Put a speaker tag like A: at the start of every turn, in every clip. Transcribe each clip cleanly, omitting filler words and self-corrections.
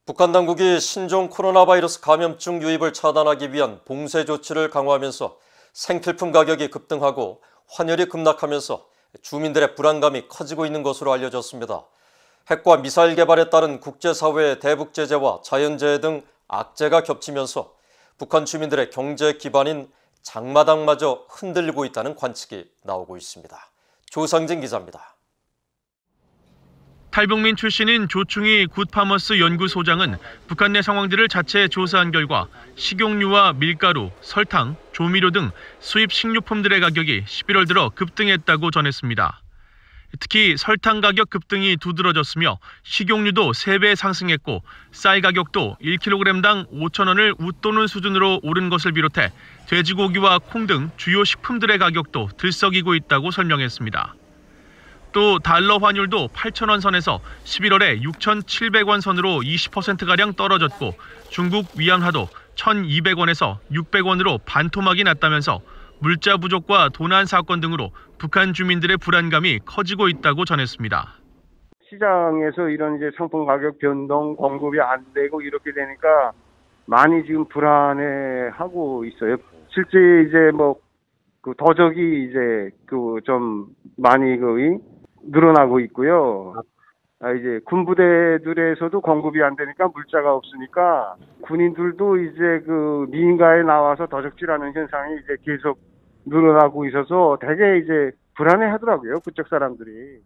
A: 북한 당국이 신종 코로나 바이러스 감염증 유입을 차단하기 위한 봉쇄 조치를 강화하면서 생필품 가격이 급등하고 환율이 급락하면서 주민들의 불안감이 커지고 있는 것으로 알려졌습니다. 핵과 미사일 개발에 따른 국제사회의 대북 제재와 자연재해 등 악재가 겹치면서 북한 주민들의 경제 기반인 장마당마저 흔들리고 있다는 관측이 나오고 있습니다. 조상진 기자입니다.
B: 탈북민 출신인 조충희 굿파머스 연구소장은 북한 내 상황들을 자체 조사한 결과 식용유와 밀가루, 설탕, 조미료 등 수입 식료품들의 가격이 11월 들어 급등했다고 전했습니다. 특히 설탕 가격 급등이 두드러졌으며 식용유도 3배 상승했고 쌀 가격도 1kg당 5,000원을 웃도는 수준으로 오른 것을 비롯해 돼지고기와 콩 등 주요 식품들의 가격도 들썩이고 있다고 설명했습니다. 또 달러 환율도 8,000원 선에서 11월에 6,700원 선으로 20%가량 떨어졌고 중국 위안화도 1,200원에서 600원으로 반토막이 났다면서 물자 부족과 도난 사건 등으로 북한 주민들의 불안감이 커지고 있다고 전했습니다.
C: 시장에서 이런 이제 상품 가격 변동, 공급이 안 되고 이렇게 되니까 많이 지금 불안해하고 있어요. 실제 이제 그 더적이 이제 좀 많이 늘어나고 있고요. 이제 군부대들에서도 공급이 안 되니까 물자가 없으니까 군인들도 이제 민가에 나와서 더적질하는 현상이 이제 계속 늘어나고 있어서 되게 이제 불안해 하더라고요. 그쪽 사람들이.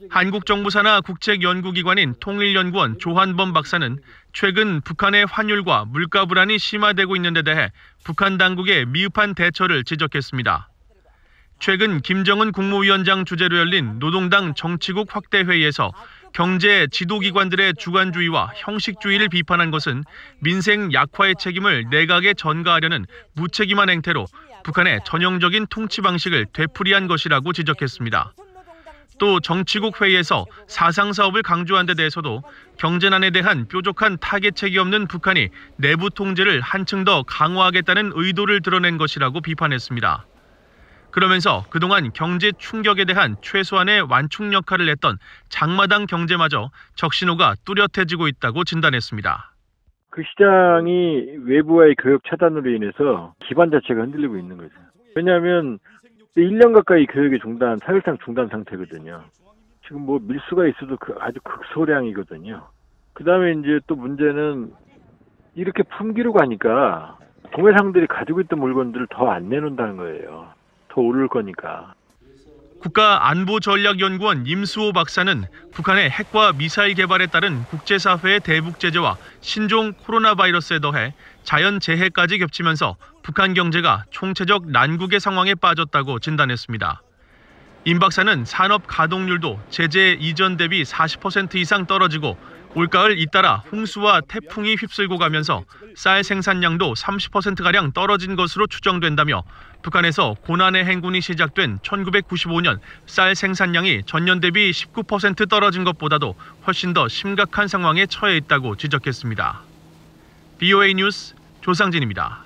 B: 한국 정부 산하 국책연구기관인 통일연구원 조한범 박사는 최근 북한의 환율과 물가 불안이 심화되고 있는 데 대해 북한 당국의 미흡한 대처를 지적했습니다. 최근 김정은 국무위원장 주재로 열린 노동당 정치국 확대 회의에서 경제 지도기관들의 주관주의와 형식주의를 비판한 것은 민생 약화의 책임을 내각에 전가하려는 무책임한 행태로 북한의 전형적인 통치 방식을 되풀이한 것이라고 지적했습니다. 또 정치국 회의에서 사상사업을 강조한 데 대해서도 경제난에 대한 뾰족한 타개책이 없는 북한이 내부 통제를 한층 더 강화하겠다는 의도를 드러낸 것이라고 비판했습니다. 그러면서 그동안 경제 충격에 대한 최소한의 완충 역할을 했던 장마당 경제마저 적신호가 뚜렷해지고 있다고 진단했습니다.
D: 그 시장이 외부와의 교역 차단으로 인해서 기반 자체가 흔들리고 있는 거죠. 왜냐하면 1년 가까이 교역이 사실상 중단 상태거든요. 지금 밀수가 있어도 아주 극소량이거든요. 그 다음에 이제 또 문제는 이렇게 품귀로 가니까 도매상들이 가지고 있던 물건들을 더 안 내놓는다는 거예요. 더 오를 거니까.
B: 국가안보전략연구원 임수호 박사는 북한의 핵과 미사일 개발에 따른 국제사회의 대북 제재와 신종 코로나 바이러스에 더해 자연재해까지 겹치면서 북한 경제가 총체적 난국의 상황에 빠졌다고 진단했습니다. 임 박사는 산업 가동률도 제재 이전 대비 40% 이상 떨어지고 올가을 잇따라 홍수와 태풍이 휩쓸고 가면서 쌀 생산량도 30%가량 떨어진 것으로 추정된다며 북한에서 고난의 행군이 시작된 1995년 쌀 생산량이 전년 대비 19% 떨어진 것보다도 훨씬 더 심각한 상황에 처해 있다고 지적했습니다. BOA 뉴스 조상진입니다.